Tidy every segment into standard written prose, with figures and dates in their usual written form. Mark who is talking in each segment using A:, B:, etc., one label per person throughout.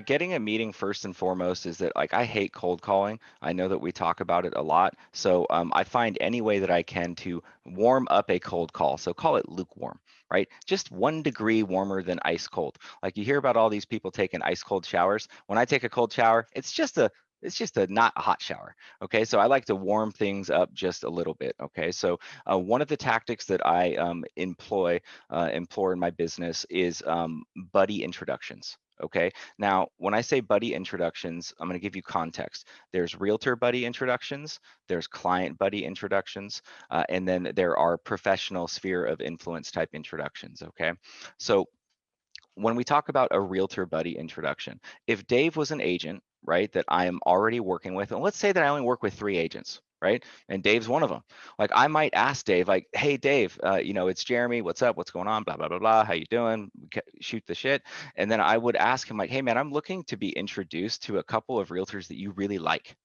A: Getting a meeting first and foremost is that like I hate cold calling. I know that we talk about it a lot. So I find any way that I can to warm up a cold call. So call it lukewarm, right? Just 1 degree warmer than ice cold. Like you hear about all these people taking ice cold showers. When I take a cold shower, it's just a not a hot shower. Okay, so I like to warm things up just a little bit. Okay, so one of the tactics that I employ in my business is buddy introductions. Okay, now when I say buddy introductions, I'm going to give you context. There's realtor buddy introductions, there's client buddy introductions, and then there are professional sphere of influence type introductions. Okay, so when we talk about a realtor buddy introduction, if Dave was an agent, right, that I am already working with, and let's say that I only work with 3 agents, right, and Dave's one of them. Like I might ask Dave, like, "Hey, Dave, it's Jeremy. What's up? What's going on? Blah blah blah blah. How you doing? Shoot the shit." And then I would ask him, like, "Hey, man, I'm looking to be introduced to a couple of realtors that you really like.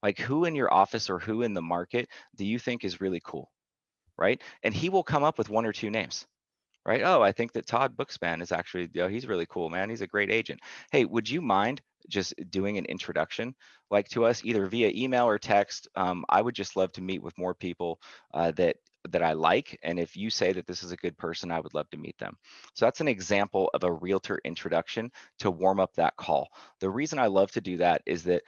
A: Like, who in your office or who in the market do you think is really cool?" Right? And he will come up with 1 or 2 names, right? Oh, I think that Todd Bookspan is actually, he's really cool, man. He's a great agent. Hey, would you mind just doing an introduction like to us either via email or text? I would just love to meet with more people that I like. And if you say that this is a good person, I would love to meet them. So that's an example of a realtor introduction to warm up that call. The reason I love to do that is that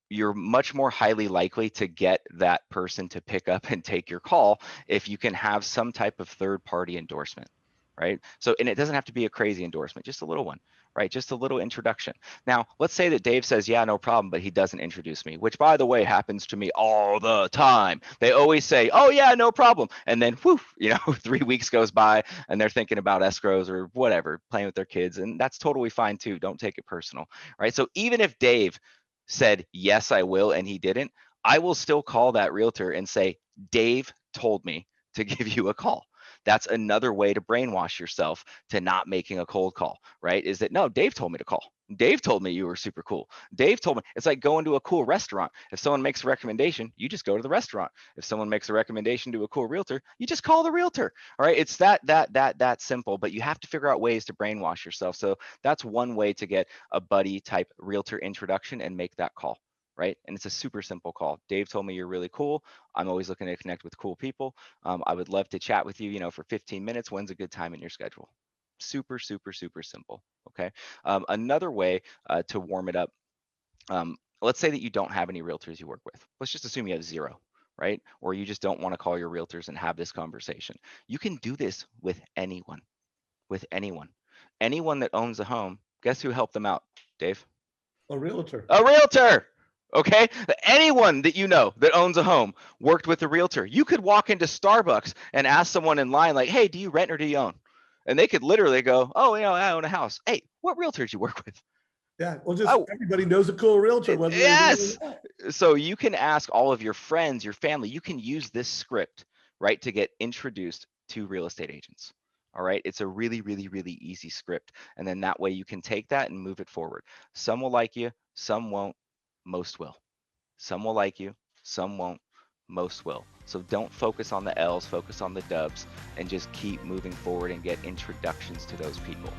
A: you're much more highly likely to get that person to pick up and take your call if you can have some type of third party endorsement, right? So, and it doesn't have to be a crazy endorsement, just a little one, right? Just a little introduction. Now, let's say that Dave says, yeah, no problem, but he doesn't introduce me, which by the way happens to me all the time. They always say, oh yeah, no problem. And then whew, 3 weeks goes by and they're thinking about escrows or whatever, playing with their kids. And that's totally fine too. Don't take it personal, right? So even if Dave said, yes, I will, and he didn't, I will still call that realtor and say, Dave told me to give you a call. That's another way to brainwash yourself to not making a cold call, right? Is that no, Dave told me to call. Dave told me you were super cool. Dave told me. It's like going to a cool restaurant. If someone makes a recommendation, you just go to the restaurant. If someone makes a recommendation to a cool realtor, you just call the realtor. All right, it's that simple, but you have to figure out ways to brainwash yourself. So that's one way to get a buddy type realtor introduction and make that call, right? And it's a super simple call. Dave told me you're really cool. I'm always looking to connect with cool people. I would love to chat with you, for 15 minutes. When's a good time in your schedule? Super, super, super simple. Okay. Another way to warm it up, let's say that you don't have any realtors you work with. Let's just assume you have zero, right? Or you just don't want to call your realtors and have this conversation. You can do this with anyone, with anyone. Anyone that owns a home, guess who helped them out, Dave?
B: A realtor.
A: A realtor. Okay. Anyone that you know that owns a home worked with a realtor. You could walk into Starbucks and ask someone in line, like, hey, do you rent or do you own? And they could literally go, oh, I own a house. Hey, what realtor did you work with?
B: Yeah, well, just
A: Oh,
B: everybody knows a cool realtor, whether they do
A: yes.
B: it or not.
A: So you can ask all of your friends, your family, you can use this script, right, to get introduced to real estate agents. All right. It's a really, really, really easy script. And then that way you can take that and move it forward. Some will like you, some won't, most will. Some will like you, some won't, most will. So don't focus on the L's, focus on the dubs, and just keep moving forward and get introductions to those people.